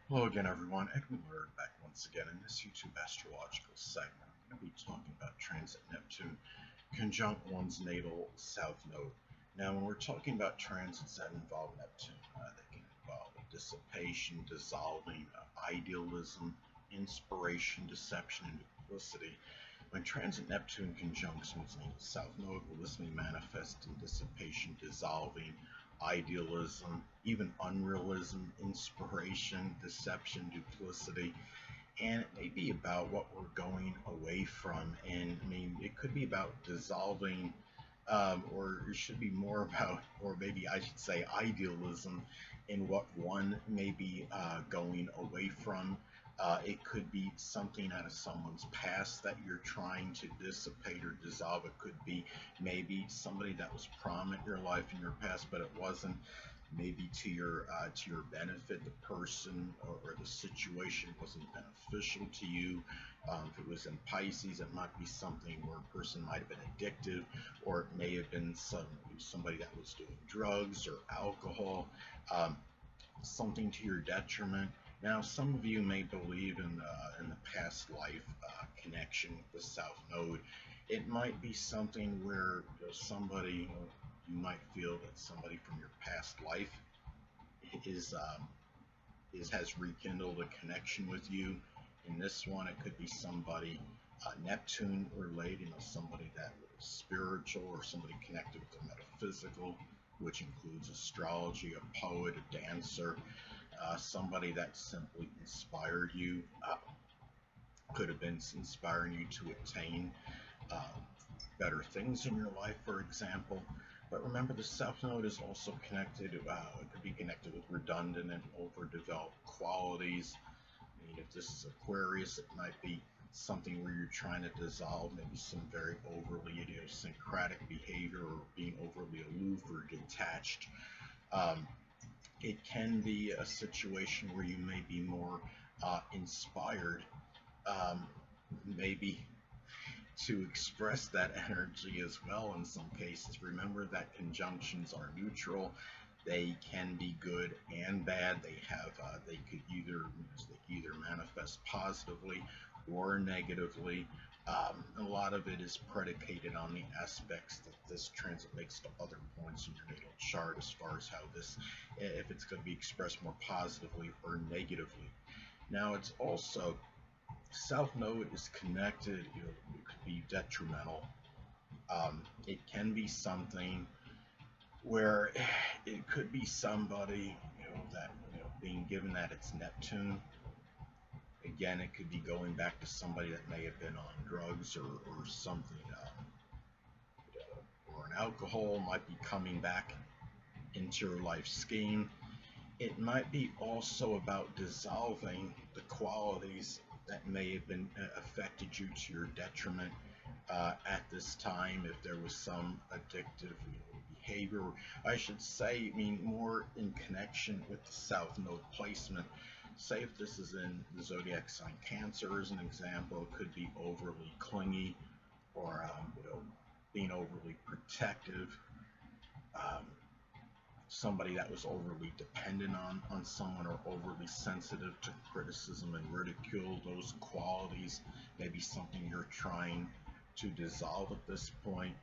Hello again, everyone. Edwin Learnard back once again in this YouTube astrological segment. I'm going to be talking about transit Neptune conjunct one's natal south node. Now, when we're talking about transits that involve Neptune, they can involve dissipation, dissolving, idealism, inspiration, deception, and duplicity. When transit Neptune conjuncts one's natal south node, will this may manifest in dissipation, dissolving, idealism, even unrealism, inspiration, deception, duplicity, and it may be about what we're going away from. And I mean, it could be about dissolving, or it should be more about, or maybe I should say, idealism in what one may be going away from. It could be something out of someone's past that you're trying to dissipate or dissolve. It could be maybe somebody that was prominent in your life in your past, but it wasn't maybe to your benefit. The person or the situation wasn't beneficial to you. If it was in Pisces, it might be something where a person might have been addictive, or it may have been somebody that was doing drugs or alcohol, um, something to your detriment. Now, some of you may believe in the past life connection with the South Node. It might be something where somebody, you might feel that somebody from your past life is has rekindled a connection with you. In this one, it could be somebody Neptune related, somebody that was spiritual or somebody connected with the metaphysical, which includes astrology, a poet, a dancer, somebody that simply inspired you. Could have been inspiring you to attain uh, better things in your life, for example. But remember, the South Node is also connected, it could be connected with redundant and overdeveloped qualities. I mean, if this is Aquarius, it might be something where you're trying to dissolve maybe some very overly idiosyncratic behavior or being overly aloof or detached. Um, it can be a situation where you may be more inspired, um, maybe to express that energy as well in some cases. Remember that conjunctions are neutral. They can be good and bad. They could either manifest positively or negatively. A lot of it is predicated on the aspects that this transit makes to other points in your natal chart, as far as how this, if it's going to be expressed more positively or negatively. Now, it's also South Node is connected. It could be detrimental. It can be something where it could be somebody, that being given that it's Neptune. Again, it could be going back to somebody that may have been on drugs or something, or an alcohol might be coming back into your life scheme. It might be also about dissolving the qualities that may have been affected you to your detriment at this time. If there was some addictive behavior, I should say, I mean, more in connection with the South Node placement. Say if this is in the zodiac sign Cancer, as an example, it could be overly clingy, or being overly protective. Um, Somebody that was overly dependent on someone, or overly sensitive to criticism and ridicule. Those qualities may be something you're trying to dissolve at this point.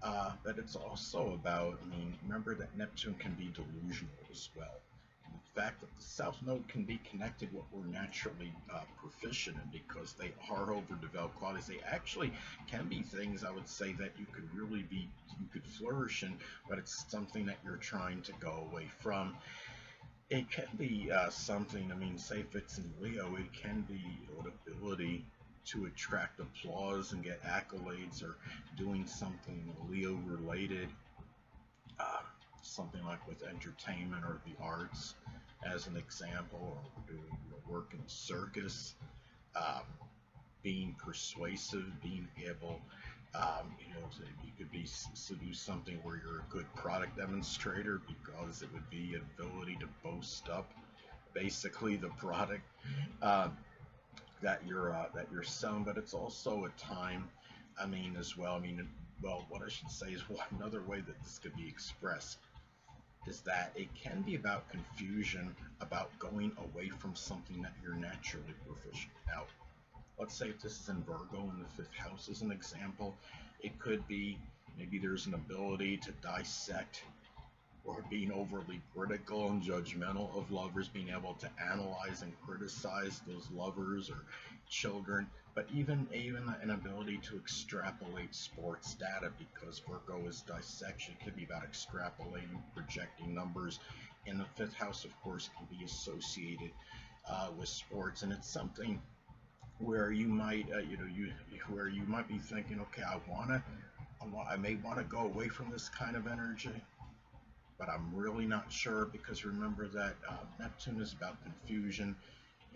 But it's also about, I mean, remember that Neptune can be delusional as well. And the fact that the South Node can be connected what we're naturally proficient in, because they are overdeveloped qualities. They actually can be things, I would say, that you could flourish in, but it's something that you're trying to go away from. It can be something, I mean, say if it's in Leo, it can be an ability to attract applause and get accolades, or doing something Leo related, uh, something like with entertainment or the arts, as an example, or doing work in circus, um, being persuasive, being able, you could be do something where you're a good product demonstrator, because it would be ability to boast up basically the product uh, that you're selling. But it's also a time, I mean, as well. I mean, well, what I should say is, another way that this could be expressed is that it can be about confusion about going away from something that you're naturally proficient. Now, let's say if this is in Virgo in the fifth house as an example, it could be maybe there's an ability to dissect or being overly critical and judgmental of lovers, being able to analyze and criticize those lovers or children, but even an ability to extrapolate sports data, because Virgo is dissection. It could be about extrapolating, projecting numbers, and the fifth house, of course, can be associated with sports, and it's something where you might, where you might be thinking, okay, I may want to go away from this kind of energy, but I'm really not sure, because remember that Neptune is about confusion,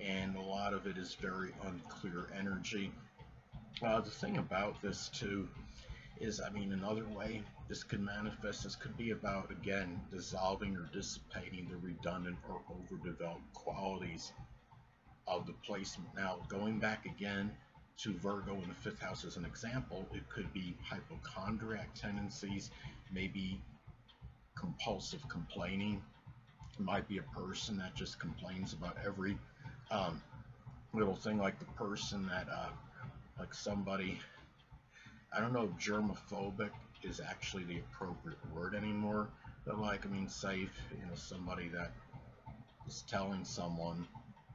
and a lot of it is very unclear energy. The thing about this too is, I mean, another way this could manifest, this could be about, again, dissolving or dissipating the redundant or overdeveloped qualities of the placement. Now, going back again to Virgo in the fifth house as an example, it could be hypochondriac tendencies, maybe compulsive complaining. It might be a person that just complains about every um, little thing, like the person that, like somebody, I don't know if germophobic is actually the appropriate word anymore, but like, I mean, say if, somebody that is telling someone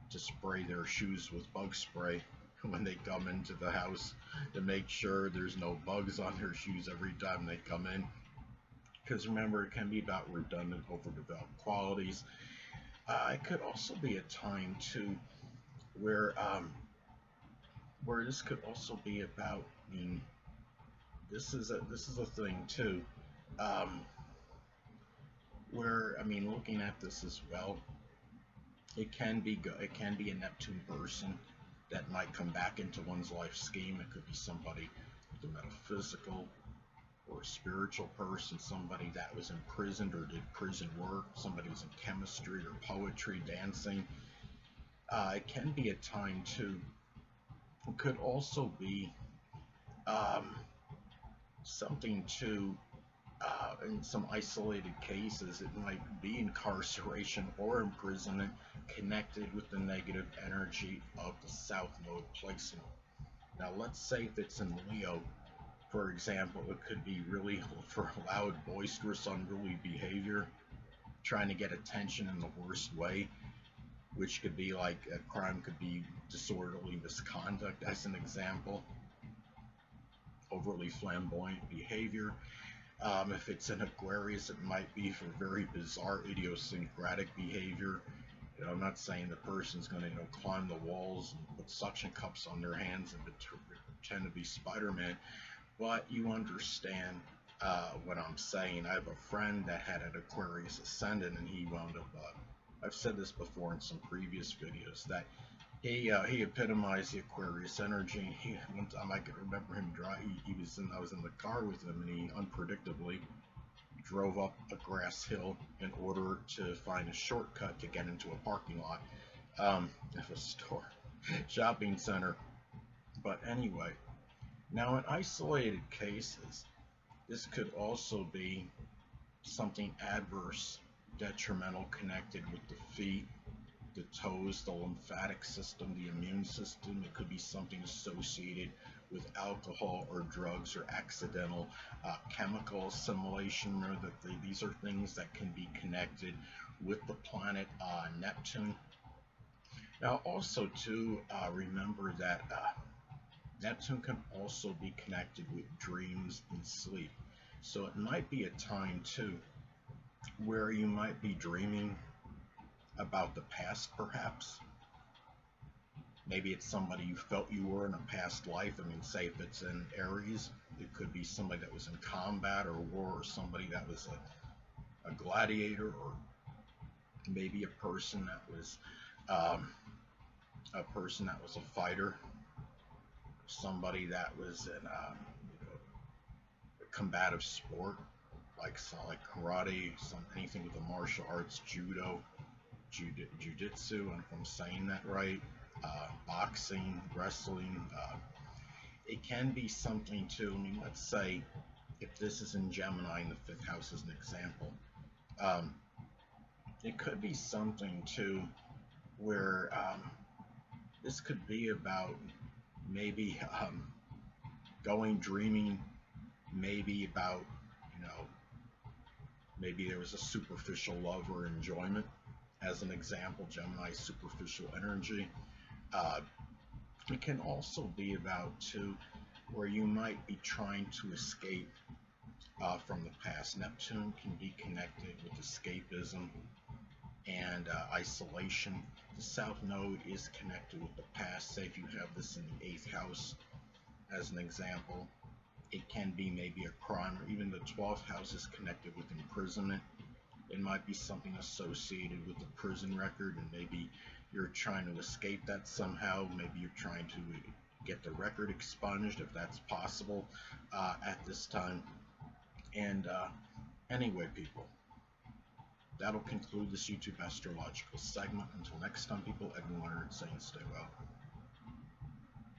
to spray their shoes with bug spray when they come into the house to make sure there's no bugs on their shoes every time they come in. Because remember, it can be about redundant, overdeveloped qualities. It could also be a time too where this could also be about. I mean, this is a thing too, um, where, I mean, looking at this as well, it can be a Neptune person that might come back into one's life scheme. It could be somebody with a metaphysical or a spiritual person, somebody that was imprisoned or did prison work, somebody who's in chemistry or poetry, dancing. It can be a time too. It could also be um, something to, in some isolated cases, it might be incarceration or imprisonment connected with the negative energy of the South Node placement. Now, let's say if it's in Leo, for example, it could be really for loud, boisterous, unruly behavior, trying to get attention in the worst way, which could be like a crime, could be disorderly misconduct, as an example, overly flamboyant behavior. If it's in Aquarius, it might be for very bizarre, idiosyncratic behavior. I'm not saying the person's going to, climb the walls and put suction cups on their hands and pretend to be Spider-Man, but you understand what I'm saying. I have a friend that had an Aquarius ascendant, and he wound up. I've said this before in some previous videos that he epitomized the Aquarius energy. One time I could remember him drive. I was in the car with him, and he unpredictably drove up a grass hill in order to find a shortcut to get into a parking lot of a store, shopping center. But anyway, now in isolated cases, this could also be something adverse, detrimental, connected with the feet, the toes, the lymphatic system, the immune system. It could be something associated with alcohol or drugs or accidental chemical assimilation. Or that these are things that can be connected with the planet Neptune. Now, also too, remember that Neptune can also be connected with dreams and sleep. So it might be a time too where you might be dreaming about the past, perhaps. Maybe it's somebody you felt you were in a past life. I mean, say if it's in Aries, it could be somebody that was in combat or war, or somebody that was a gladiator, or maybe a person that was a fighter, somebody that was in a combative sport, like karate, anything with the martial arts, judo, jiu-jitsu, and if I'm saying that right, boxing, wrestling. It can be something too. I mean, let's say if this is in Gemini in the fifth house as an example, It could be something too where this could be about maybe going dreaming, maybe about, you know, maybe there was a superficial love or enjoyment. As an example, Gemini superficial energy. Uh, it can also be about too where you might be trying to escape from the past. Neptune can be connected with escapism and isolation. The South Node is connected with the past. Say if you have this in the 8th house, as an example, it can be maybe a crime, or even the 12th house is connected with imprisonment. It might be something associated with the prison record, and maybe you're trying to escape that somehow. Maybe you're trying to get the record expunged, if that's possible at this time. And anyway, people, that'll conclude this YouTube astrological segment. Until next time, people, Edwin Learnard saying stay well.